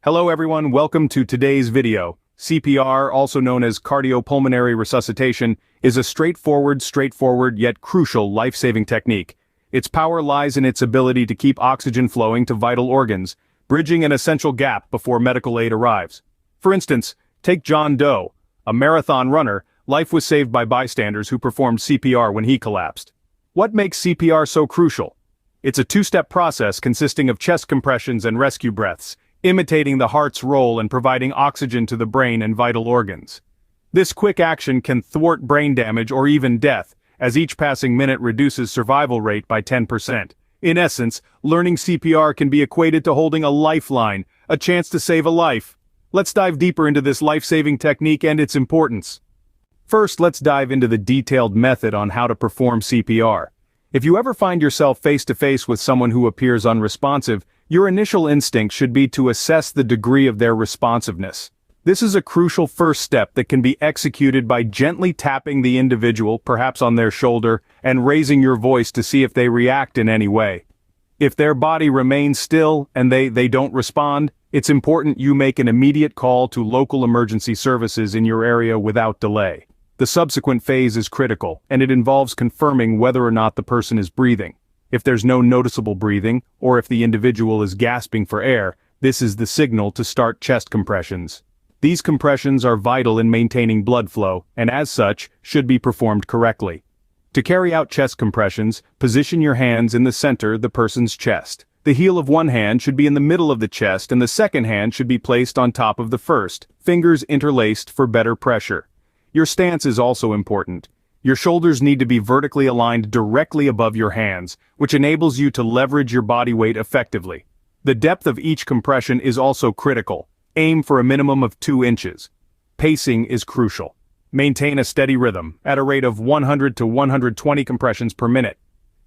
Hello everyone, welcome to today's video. CPR, also known as Cardiopulmonary Resuscitation, is a straightforward yet crucial life-saving technique. Its power lies in its ability to keep oxygen flowing to vital organs, bridging an essential gap before medical aid arrives. For instance, take John Doe, a marathon runner. Life was saved by bystanders who performed CPR when he collapsed. What makes CPR so crucial? It's a two-step process consisting of chest compressions and rescue breaths, imitating the heart's role in providing oxygen to the brain and vital organs. This quick action can thwart brain damage or even death, as each passing minute reduces survival rate by 10%. In essence, learning CPR can be equated to holding a lifeline, a chance to save a life. Let's dive deeper into this life-saving technique and its importance. First, let's dive into the detailed method on how to perform CPR. If you ever find yourself face-to-face with someone who appears unresponsive, your initial instinct should be to assess the degree of their responsiveness. This is a crucial first step that can be executed by gently tapping the individual, perhaps on their shoulder, and raising your voice to see if they react in any way. If their body remains still and they don't respond, it's important you make an immediate call to local emergency services in your area without delay. The subsequent phase is critical, and it involves confirming whether or not the person is breathing. If there's no noticeable breathing, or if the individual is gasping for air, this is the signal to start chest compressions. These compressions are vital in maintaining blood flow, and as such, should be performed correctly. To carry out chest compressions, position your hands in the center of the person's chest. The heel of one hand should be in the middle of the chest and the second hand should be placed on top of the first, fingers interlaced for better pressure. Your stance is also important. Your shoulders need to be vertically aligned directly above your hands, which enables you to leverage your body weight effectively. The depth of each compression is also critical. Aim for a minimum of 2 inches. Pacing is crucial. Maintain a steady rhythm, at a rate of 100 to 120 compressions per minute.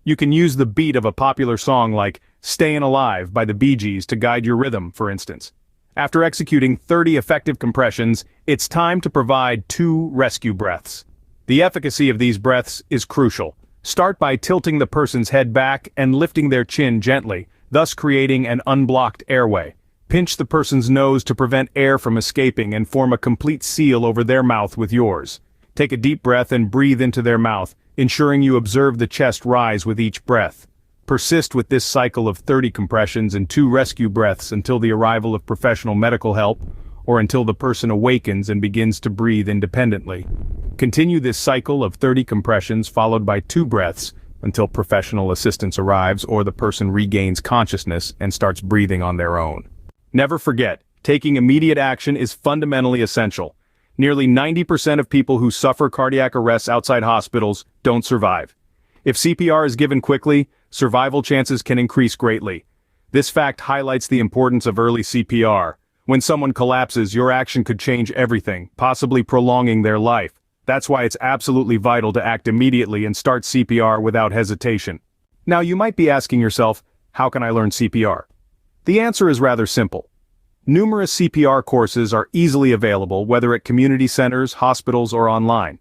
You can use the beat of a popular song like "Stayin' Alive" by the Bee Gees to guide your rhythm, for instance. After executing 30 effective compressions, it's time to provide 2 rescue breaths. The efficacy of these breaths is crucial. Start by tilting the person's head back and lifting their chin gently, thus creating an unblocked airway. Pinch the person's nose to prevent air from escaping and form a complete seal over their mouth with yours. Take a deep breath and breathe into their mouth, ensuring you observe the chest rise with each breath. Persist with this cycle of 30 compressions and 2 rescue breaths until the arrival of professional medical help, or until the person awakens and begins to breathe independently. Continue this cycle of 30 compressions followed by 2 breaths until professional assistance arrives or the person regains consciousness and starts breathing on their own. Never forget, taking immediate action is fundamentally essential. Nearly 90% of people who suffer cardiac arrests outside hospitals don't survive. If CPR is given quickly, survival chances can increase greatly. This fact highlights the importance of early CPR. When someone collapses, your action could change everything, possibly prolonging their life. That's why it's absolutely vital to act immediately and start CPR without hesitation. Now you might be asking yourself, how can I learn CPR? The answer is rather simple. Numerous CPR courses are easily available, whether at community centers, hospitals, or online.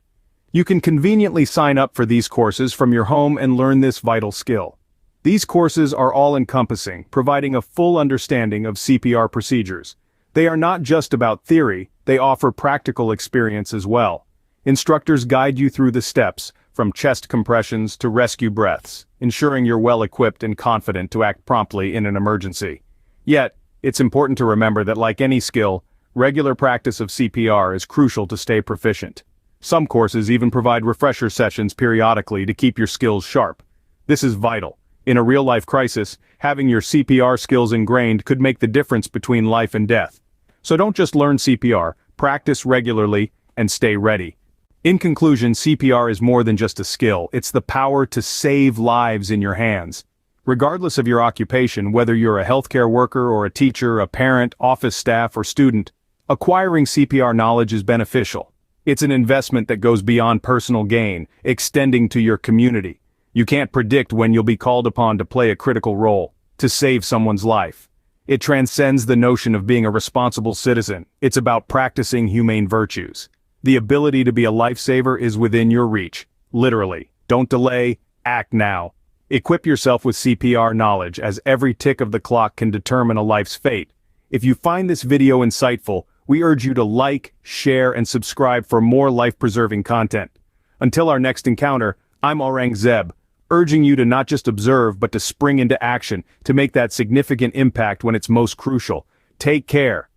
You can conveniently sign up for these courses from your home and learn this vital skill. These courses are all-encompassing, providing a full understanding of CPR procedures. They are not just about theory, they offer practical experience as well. Instructors guide you through the steps, from chest compressions to rescue breaths, ensuring you're well-equipped and confident to act promptly in an emergency. Yet, it's important to remember that like any skill, regular practice of CPR is crucial to stay proficient. Some courses even provide refresher sessions periodically to keep your skills sharp. This is vital. In a real-life crisis, having your CPR skills ingrained could make the difference between life and death. So don't just learn CPR, practice regularly, and stay ready. In conclusion, CPR is more than just a skill, it's the power to save lives in your hands. Regardless of your occupation, whether you're a healthcare worker or a teacher, a parent, office staff, or student, acquiring CPR knowledge is beneficial. It's an investment that goes beyond personal gain, extending to your community. You can't predict when you'll be called upon to play a critical role, to save someone's life. It transcends the notion of being a responsible citizen. It's about practicing humane virtues. The ability to be a lifesaver is within your reach. Literally. Don't delay, act now. Equip yourself with CPR knowledge, as every tick of the clock can determine a life's fate. If you find this video insightful, we urge you to like, share, and subscribe for more life-preserving content. Until our next encounter, I'm Aurangzeb, urging you to not just observe but to spring into action to make that significant impact when it's most crucial. Take care.